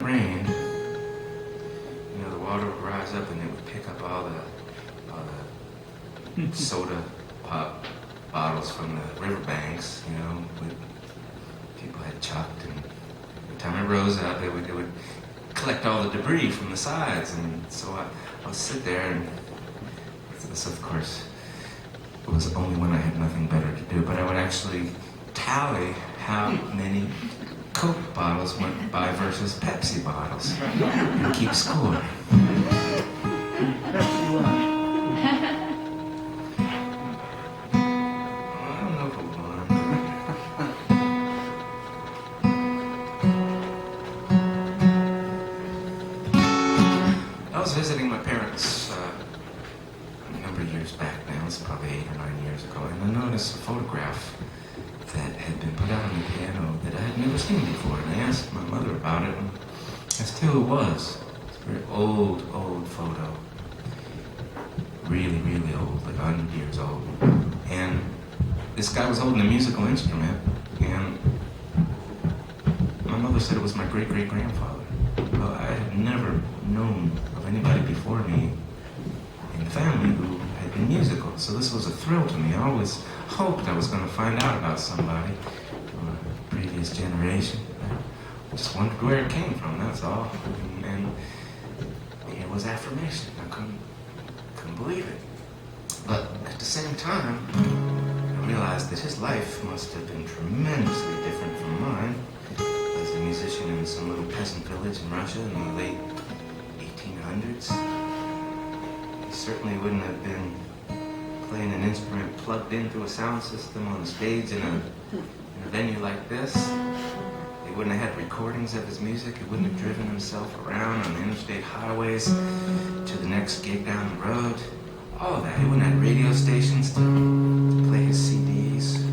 rained, the water would rise up and it would pick up all the soda pop bottles from the riverbanks, people had chucked, and every time it rose up, it would collect all the debris from the sides, and so I would sit there, and this, of course, was only when I had nothing better to do, but I would actually tally how many Coke bottles went by versus Pepsi bottles and keep score. Pepsi won. I don't know if it won. I was visiting my parents a number of years back now. It's probably 8 or 9 years ago, and I noticed a photograph that had been put out on the piano that I had never seen before, and I asked my mother about it, and asked who it was. It's a very old photo. Really, really old, like 100 years old. And this guy was holding a musical instrument, and my mother said it was my great-great-grandfather. Well, I had never known of anybody before me in the family who had been musical, so this was a thrill to me. I always hoped I was going to find out about somebody from a previous generation. I just wondered where it came from, that's all. And it was affirmation. I couldn't believe it. But at the same time, I realized that his life must have been tremendously different from mine. As a musician in some little peasant village in Russia in the late 1800s. He certainly wouldn't have been playing an instrument plugged into a sound system on a stage in a venue like this. He wouldn't have had recordings of his music. He wouldn't have driven himself around on the interstate highways to the next gig down the road. All of that. He wouldn't have had radio stations to play his CDs.